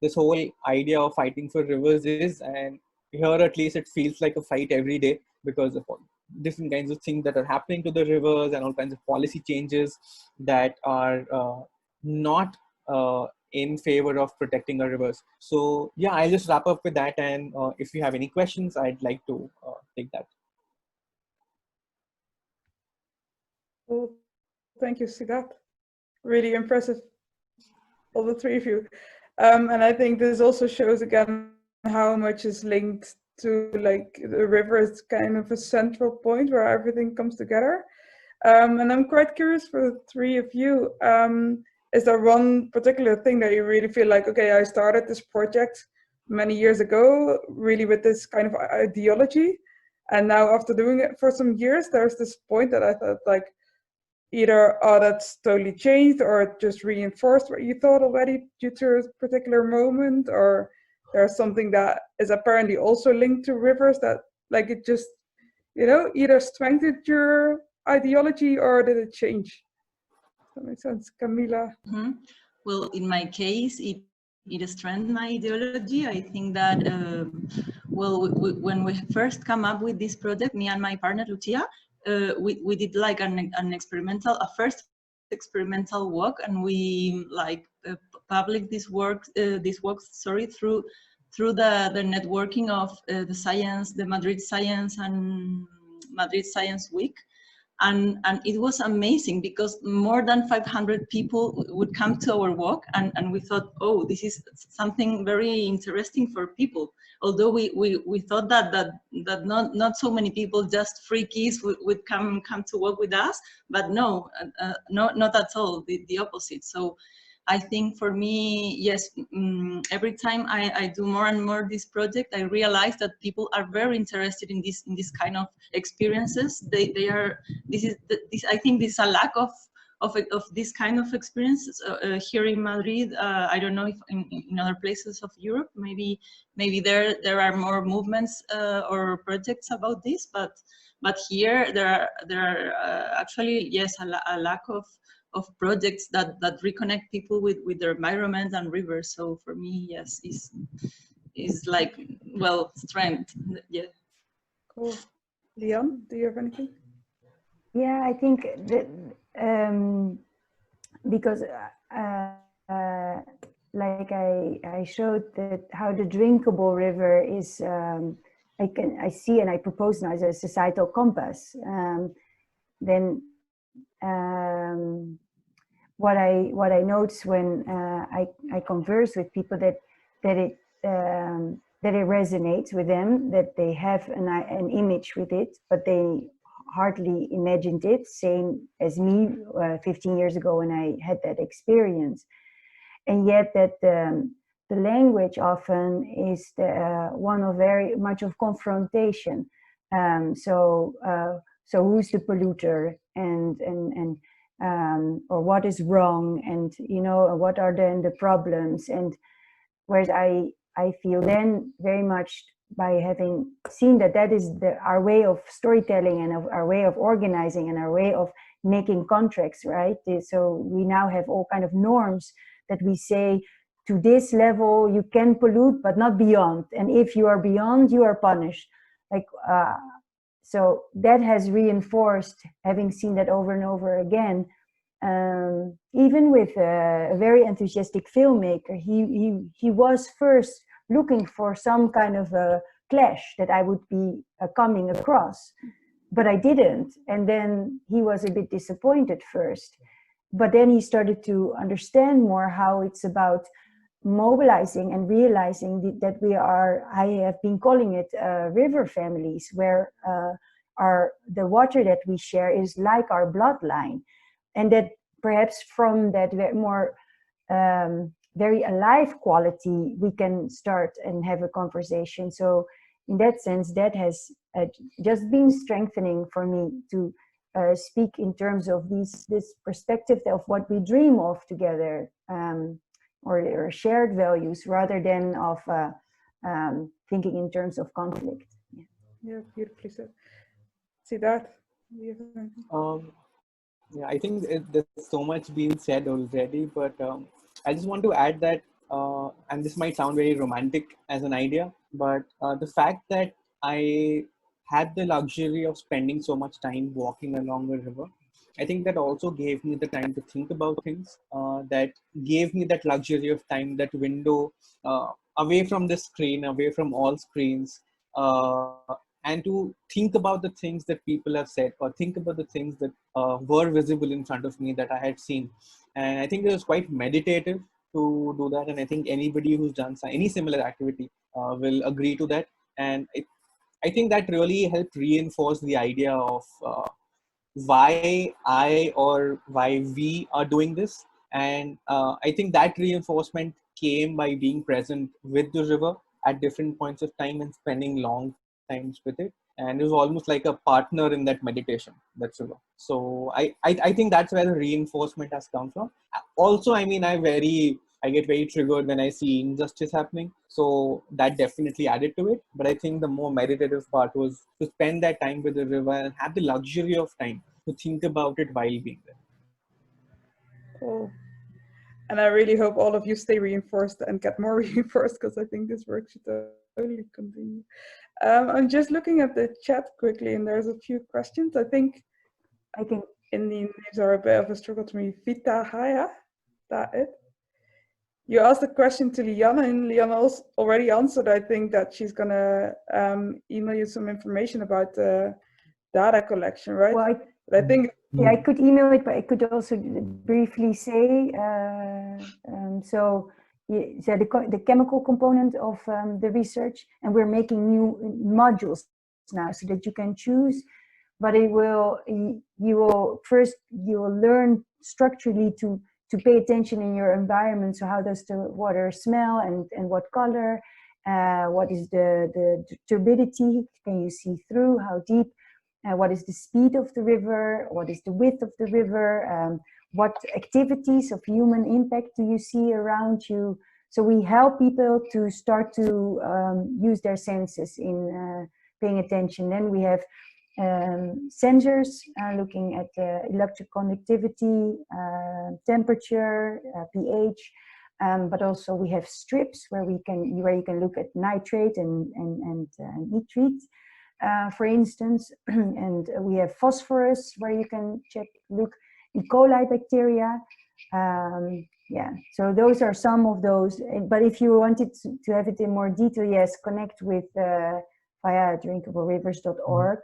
Speaker 4: this whole idea of fighting for rivers is. And here, at least, it feels like a fight every day because of all different kinds of things that are happening to the rivers and all kinds of policy changes that are not in favor of protecting our rivers. So yeah, I'll just wrap up with that. And if you have any questions, I'd like to take that.
Speaker 1: Well, thank you, Siddharth. Really impressive, all the 3 of you. And I think this also shows again how much is linked to, like, the river is kind of a central point where everything comes together. And I'm quite curious for the 3 of you. Is there one particular thing that you really feel like, okay, I started this project many years ago, really with this kind of ideology, and now after doing it for some years, there's this point that I thought, like, either, oh, that's totally changed, or it just reinforced what you thought already due to a particular moment, or there's something that is apparently also linked to rivers that, like, it just, either strengthened your ideology or did it change? That makes sense. Camila?
Speaker 2: Mm-hmm. Well, in my case, it strengthened my ideology. I think that, when we first come up with this project, me and my partner, Lucia, we did like a first experimental walk, and we published this work through the networking of the Madrid Science and Madrid Science Week. And it was amazing because more than 500 people would come to our walk, and we thought, oh, this is something very interesting for people. Although we thought that not so many people, just freakies, would come to walk with us, but no, not at all, the opposite. So I think for me, yes, every time I do more and more this project, I realize that people are very interested in this kind of experiences. They are, this I think this is a lack of this kind of experiences here in Madrid. I don't know if in other places of Europe, maybe there are more movements or projects about this, but here there are actually, yes, a lack of projects that reconnect people with their environment and rivers. So for me, yes, is like, well, strength. Yeah.
Speaker 1: Cool. Leon, do you have anything?
Speaker 3: Yeah, I think that because like I showed that how the drinkable river is, I see and I propose now as a societal compass. Then what I notice when I converse with people that it resonates with them, that they have an image with it, but they hardly imagined it, same as me 15 years ago when I had that experience. And yet that the language often is one of very much of confrontation. So who's the polluter, and or what is wrong, and what are then the problems? And whereas I feel then very much by having seen that is our way of storytelling and our way of organizing and our way of making contracts, right? So we now have all kind of norms that we say, to this level you can pollute, but not beyond. And if you are beyond, you are punished. Like, so that has reinforced, having seen that over and over again. Even with a very enthusiastic filmmaker, he was first looking for some kind of a clash that I would be coming across, but I didn't. And then he was a bit disappointed first, but then he started to understand more how it's about mobilizing and realizing that I have been calling it river families, where the water that we share is like our bloodline, and that perhaps from that more very alive quality we can start and have a conversation. So in that sense, that has just been strengthening for me to speak in terms of this perspective of what we dream of together, or shared values, rather than of thinking in terms of conflict.
Speaker 1: Yeah, beautifully said. Siddharth, do you have anything?
Speaker 4: Yeah, I think there's so much being said already, but I just want to add that, and this might sound very romantic as an idea, but the fact that I had the luxury of spending so much time walking along the river, I think that also gave me the time to think about things, that gave me that luxury of time, that window away from the screen, away from all screens, and to think about the things that people have said, or think about the things that were visible in front of me that I had seen. And I think it was quite meditative to do that. And I think anybody who's done any similar activity will agree to that. And I think that really helped reinforce the idea of why I or why we are doing this. And I think that reinforcement came by being present with the river at different points of time and spending long times with it. And it was almost like a partner in that meditation, that's river. So I think that's where the reinforcement has come from. Also, I mean, I get very triggered when I see injustice happening. So that definitely added to it. But I think the more meditative part was to spend that time with the river and have the luxury of time to think about it while being there.
Speaker 1: Cool. And I really hope all of you stay reinforced and get more reinforced, because I think this work should totally continue. I'm just looking at the chat quickly, and there's a few questions. I think in the names are a bit of a struggle to me. Vita Haya, that it? You asked a question to Liana, and Liana already answered. I think that she's gonna email you some information about the data collection, right?
Speaker 3: Well,
Speaker 1: But I think
Speaker 3: Yeah, I could email it, but I could also briefly say, so the chemical component of the research, and we're making new modules now so that you can choose, but you will learn structurally to pay attention in your environment. So how does the water smell, and what color, what is the turbidity, can you see through, how deep, what is the speed of the river, what is the width of the river, what activities of human impact do you see around you. So we help people to start to use their senses in paying attention. Then we have sensors looking at electric conductivity, temperature, pH, but also we have strips where you can look at nitrate and nitrate. For instance, and we have phosphorus where you can look E. coli bacteria. Yeah, so those are some of those. But if you wanted to have it in more detail, yes, connect with via drinkablерivers.org,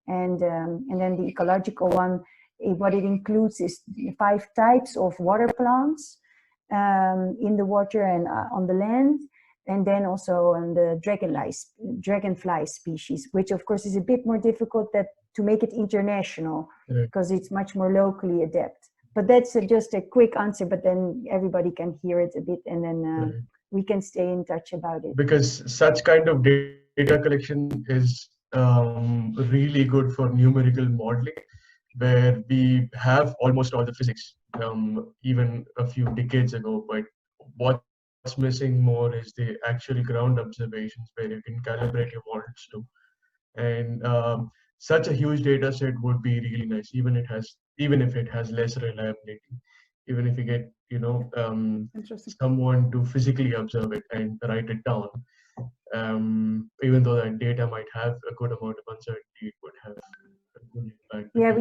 Speaker 3: and then the ecological one. What it includes is 5 types of water plants in the water and on the land. And then also on the dragonfly species, which of course is a bit more difficult to make it international, because it's much more locally adept. But that's just a quick answer, but then everybody can hear it a bit, and then we can stay in touch about it.
Speaker 5: Because such kind of data collection is really good for numerical modeling, where we have almost all the physics, even a few decades ago, but what's missing more is the actual ground observations where you can calibrate your models to. And such a huge data set would be really nice, even if it has less reliability, even if you get someone to physically observe it and write it down. Even though that data might have a good amount of uncertainty, it would have a good impact.
Speaker 3: Yeah,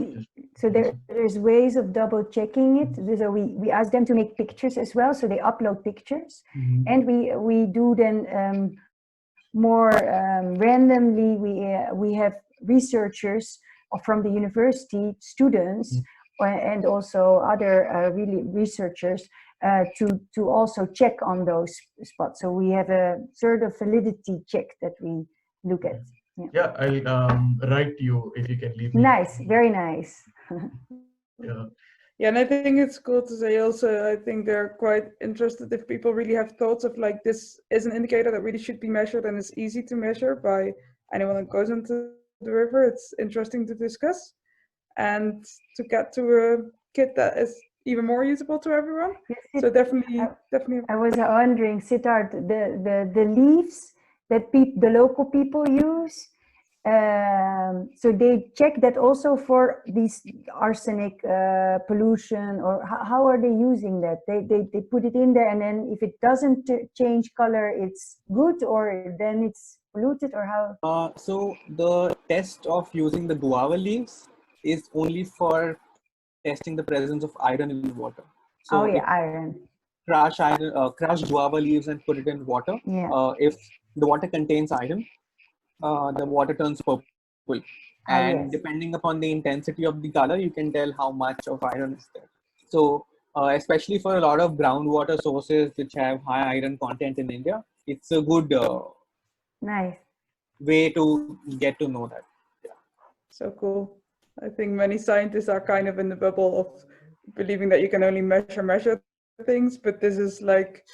Speaker 3: so there's ways of double checking it. So we ask them to make pictures as well, so they upload pictures, and we do then more randomly. We have researchers from the university, students, and also other really researchers to also check on those spots. So we have a sort of validity check that we look at.
Speaker 5: Yeah, I'll write to you if you can leave me.
Speaker 3: Nice, very nice.
Speaker 1: Yeah, and I think it's cool to say also, I think they're quite interested if people really have thoughts of like, this is an indicator that really should be measured and is easy to measure by anyone that goes into the river. It's interesting to discuss and to get to a kit that is even more usable to everyone. Yes, so definitely.
Speaker 3: I was wondering, Siddharth, the leaves that the local people use, so they check that also for these arsenic pollution, or how are they using that? They put it in there, and then if it doesn't change color, it's good, or then it's polluted, or how?
Speaker 4: So the test of using the guava leaves is only for testing the presence of iron in water. So
Speaker 3: iron.
Speaker 4: Crush guava leaves and put it in water.
Speaker 3: Yeah.
Speaker 4: If the water contains iron, the water turns purple. And depending upon the intensity of the color, you can tell how much of iron is there. So especially for a lot of groundwater sources which have high iron content in India, it's a good
Speaker 3: nice
Speaker 4: way to get to know that. Yeah.
Speaker 1: So cool. I think many scientists are kind of in the bubble of believing that you can only measure things, but this is like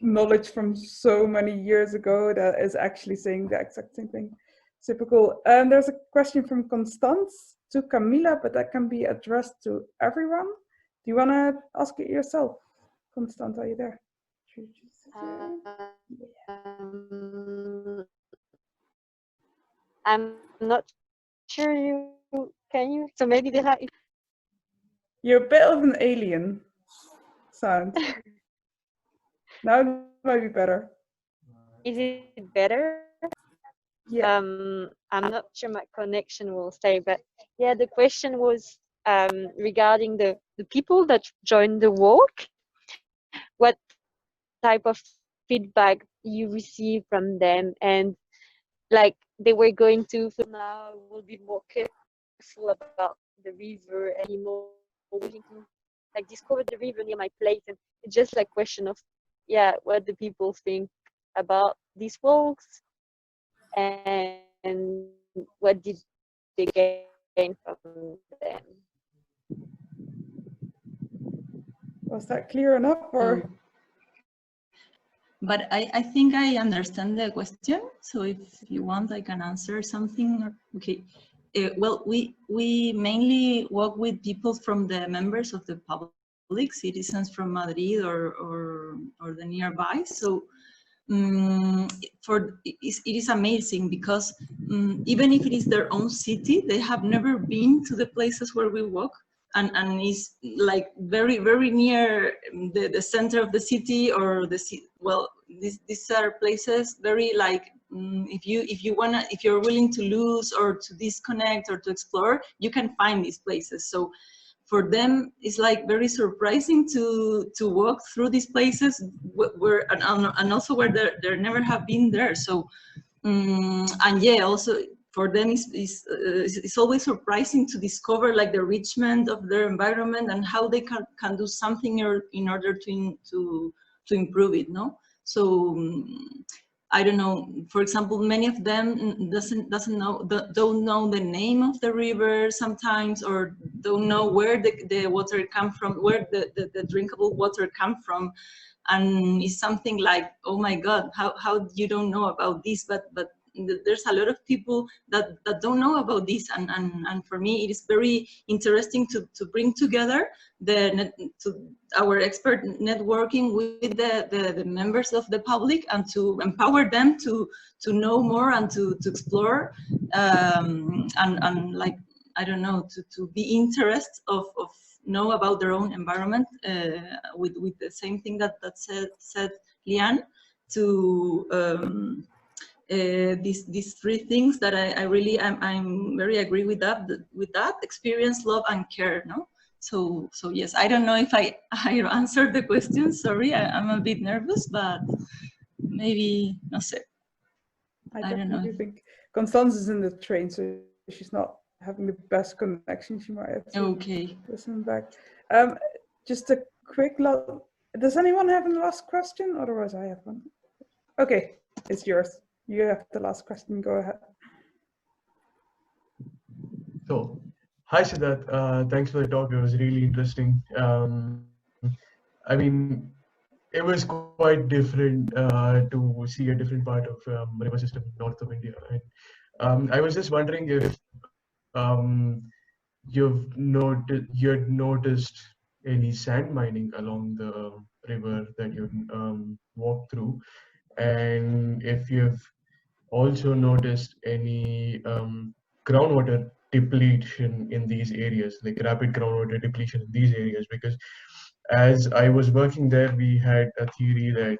Speaker 1: knowledge from so many years ago that is actually saying the exact same thing. Super cool. There's a question from Constance to Camila, but that can be addressed to everyone. Do you want to ask it yourself? Constance, are you there?
Speaker 6: I'm not sure you can you. So maybe they have.
Speaker 1: You're a bit of an alien sound. Now it might be better.
Speaker 6: Is it better?
Speaker 1: Yeah.
Speaker 6: I'm not sure my connection will stay, but yeah, the question was regarding the people that joined the walk. What type of feedback you receive from them, and like they were going to feel now will be more careful about the river anymore, willing to like discover the river near my place. And it's just like question of, yeah, what do people think about these walks, and what did they gain from them?
Speaker 1: Was that clear enough, or?
Speaker 2: But I think I understand the question. So if you want, I can answer something. Okay. Well, we mainly work with people from the members of the public, citizens from Madrid or the nearby. So it is amazing because even if it is their own city, they have never been to the places where we walk, and is like very near the center of the city, or the well, these are places very like if you're willing to lose or to disconnect or to explore, you can find these places. So for them, it's like very surprising to walk through these places where and also where they never have been there. So and yeah, also for them it's always surprising to discover like the enrichment of their environment and how they can do something in order to improve it. No, so I don't know. For example, many of them don't know the name of the river sometimes, or don't know where the water come from, where the drinkable water come from, and it's something like, oh my God, how you don't know about this? But there's a lot of people that don't know about this, and for me it is very interesting to bring together our expert networking with the members of the public, and to empower them to know more and to explore and like, I don't know, to be interested of know about their own environment with the same thing that said Lian, to these three things that I really I'm very agree with that experience, love, and care. No, so yes, I don't know if I answered the question. Sorry, I'm a bit nervous, but maybe no sé.
Speaker 1: I
Speaker 2: don't know.
Speaker 1: I think Constance is in the train, so she's not having the best connection. She might have to listen back. Just a quick look. Does anyone have a last question? Otherwise, I have one. Okay, it's yours. You have the last question. Go ahead.
Speaker 5: So, hi Siddharth. Thanks for the talk. It was really interesting. I mean, it was quite different to see a different part of river system north of India. And I was just wondering if you had noticed any sand mining along the river that you walked through, and if you've also noticed any groundwater depletion in these areas, like rapid groundwater depletion in these areas, because as I was working there, we had a theory that,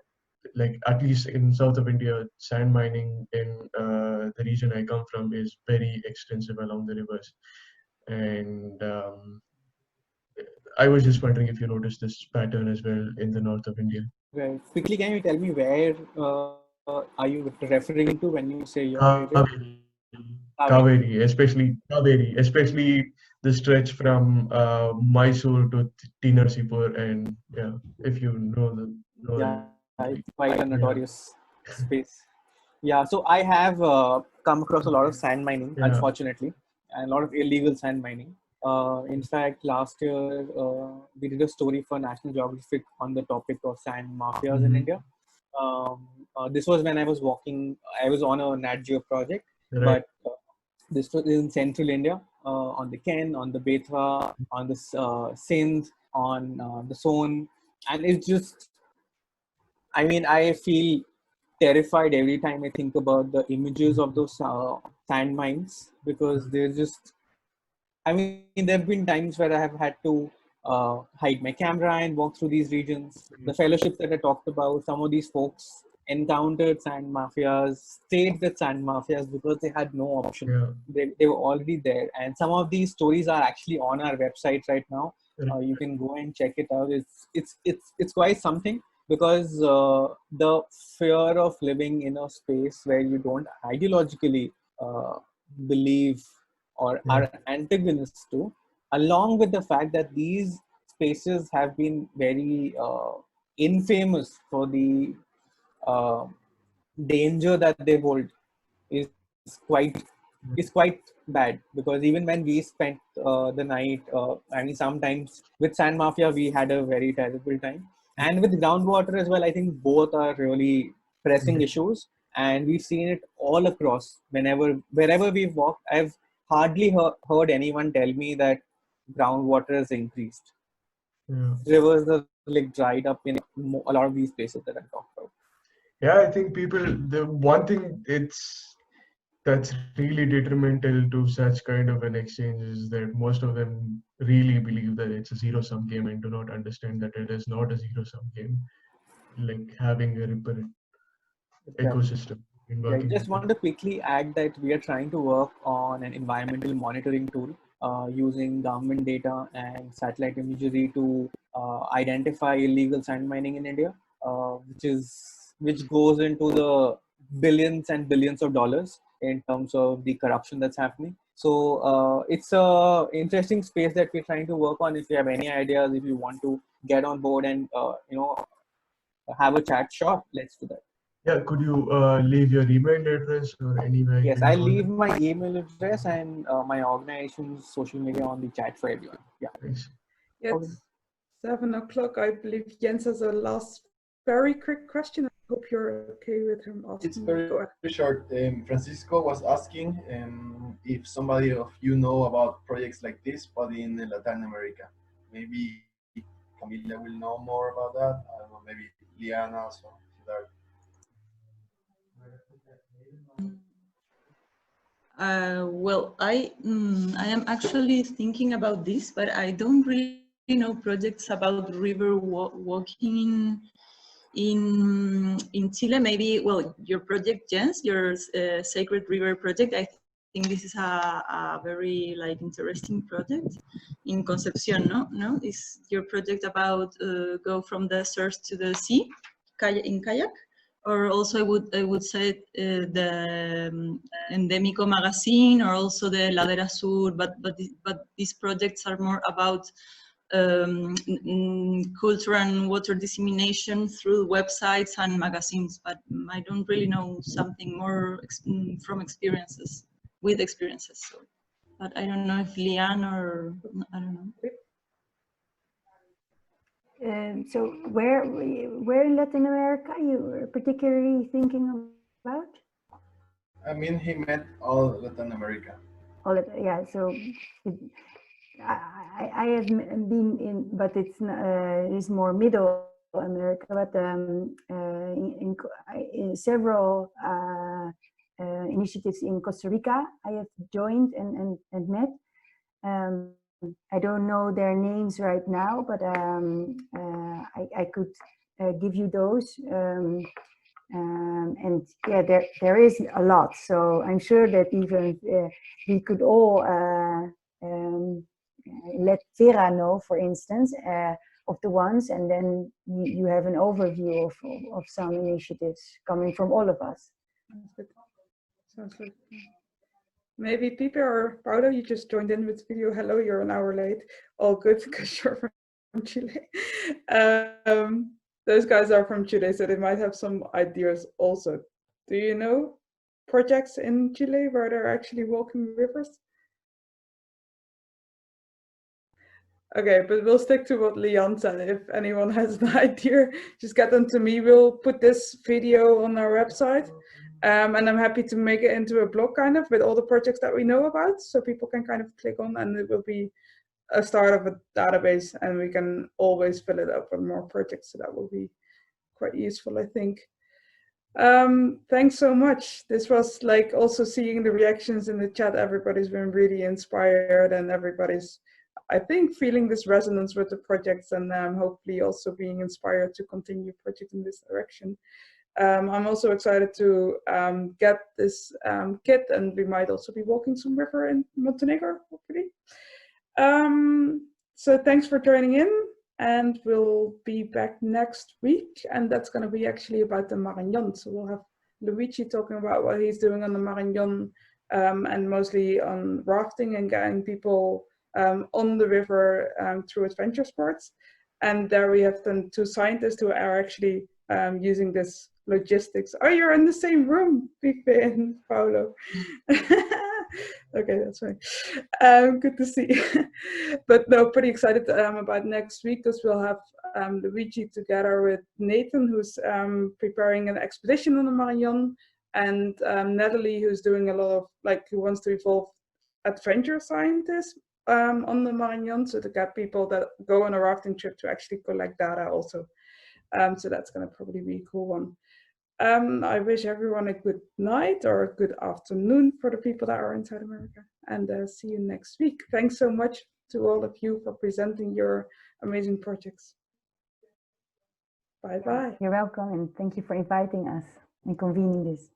Speaker 5: like, at least in south of India, sand mining in the region I come from is very extensive along the rivers. And I was just wondering if you noticed this pattern as well in the north of India.
Speaker 4: Well, quickly, can you tell me where are you referring to when you say your area?
Speaker 5: Kaveri, especially the stretch from Mysore to Tinarsipur, and yeah, if you know
Speaker 4: it's quite a notorious space. Yeah, so I have come across a lot of sand mining, unfortunately, and a lot of illegal sand mining. In fact, last year we did a story for National Geographic on the topic of sand mafias in India. This was when I was on a Nat Geo project, but this was in central India, on the Ken, on the Betwa, on the Sindh, on the Son, and it's just, I mean, I feel terrified every time I think about the images of those sand mines, because they're just, I mean, there have been times where I have had to hide my camera and walk through these regions. The fellowships that I talked about, some of these folks encountered sand mafias, stayed with sand mafias because they had no option. They were already there. And some of these stories are actually on our website right now. You can go and check it out. It's quite something, because the fear of living in a space where you don't ideologically believe or are antagonists to along with the fact that these spaces have been very infamous for the uh, danger that they hold is quite is quite bad, because even when we spent the night, I mean sometimes with Sand Mafia we had a very terrible time, and with groundwater as well. I think both are really pressing issues, and we've seen it all across. Wherever we've walked, I've hardly heard anyone tell me that groundwater has increased.
Speaker 5: Yeah.
Speaker 4: Rivers are like dried up in a lot of these places that I talked about.
Speaker 5: Yeah, I think people, the one thing that's really detrimental to such kind of an exchange is that most of them really believe that it's a zero-sum game and do not understand that it is not a zero-sum game. Like having a ripple
Speaker 4: Right.
Speaker 5: ecosystem and
Speaker 4: Yeah, I
Speaker 5: working
Speaker 4: just
Speaker 5: with it.
Speaker 4: want to quickly add that we are trying to work on an environmental monitoring tool using government data and satellite imagery to identify illegal sand mining in India, which goes into the billions and billions of dollars in terms of the corruption that's happening. So it's a interesting space that we're trying to work on. If you have any ideas, if you want to get on board and have a chat, sure, let's do that.
Speaker 5: Yeah, could you leave your email address or anywhere you
Speaker 4: Yes,
Speaker 5: can
Speaker 4: I'll
Speaker 5: contact?
Speaker 4: leave my email address and my organization's social media on the chat for everyone. Yeah.
Speaker 5: Thanks.
Speaker 4: Okay.
Speaker 1: It's 7 o'clock. I believe Jens has a last very quick question. I hope you're okay with him asking.
Speaker 7: It's very,
Speaker 1: Go ahead.
Speaker 7: very short. Francisco was asking if somebody of you know about projects like this, but in Latin America. Maybe Camila will know more about that. I don't know, maybe Liana or Siddharth.
Speaker 2: Well, I am actually thinking about this, but I don't really know projects about river walking in Chile. Maybe, well, your project, Jens, your Sacred River project. I think this is a very like interesting project in Concepcion. No, is your project about go from the source to the sea, in kayak? Or also I would say the Endemico magazine, or also the Ladera Sur, but these projects are more about culture and water dissemination through websites and magazines, but I don't really know something more from experiences, with experiences. So, but I don't know if Lian or, I don't know.
Speaker 3: So where in Latin America you were particularly thinking about?
Speaker 7: I mean, he met all Latin America.
Speaker 3: Yeah, so I have been in, but it's more Middle America, but in several initiatives in Costa Rica I have joined and met. I don't know their names right now, but I could give you those. And yeah, there is a lot. So I'm sure that even we could all let Vera know, for instance, of the ones, and then you have an overview of some initiatives coming from all of us.
Speaker 1: Sounds good. Sounds good. Maybe Pipe or Paulo, you just joined in with video. Hello, you're an hour late. All good, because you're from Chile. Those guys are from Chile, so they might have some ideas also. Do you know projects in Chile where they're actually walking rivers? Okay, but we'll stick to what Leon said. If anyone has an idea, just get them to me. We'll put this video on our website. And I'm happy to make it into a blog kind of with all the projects that we know about, so people can kind of click on, and it will be a start of a database, and we can always fill it up with more projects. So that will be quite useful, I think. Thanks so much. This was like also seeing the reactions in the chat. Everybody's been really inspired, and everybody's, I think, feeling this resonance with the projects, and hopefully also being inspired to continue project in this direction. I'm also excited to get this kit, and we might also be walking some river in Montenegro, hopefully. So thanks for joining in, and we'll be back next week, and that's going to be actually about the Marañón. So we'll have Luigi talking about what he's doing on the Marañón, and mostly on rafting and getting people on the river through adventure sports. And there we have then 2 scientists who are actually using this logistics. Oh, you're in the same room, Pipe and Paulo. Okay, that's fine. Good to see. But no, pretty excited about next week, because we'll have Luigi together with Nathan, who's preparing an expedition on the Marañón, and Natalie, who's doing a lot of, who wants to evolve adventure scientists on the Marañón, so to get people that go on a rafting trip to actually collect data also. So that's going to probably be a cool one. I wish everyone a good night or a good afternoon for the people that are in South America, and see you next week. Thanks so much to all of you for presenting your amazing projects. Bye bye.
Speaker 3: You're welcome, and thank you for inviting us and convening this.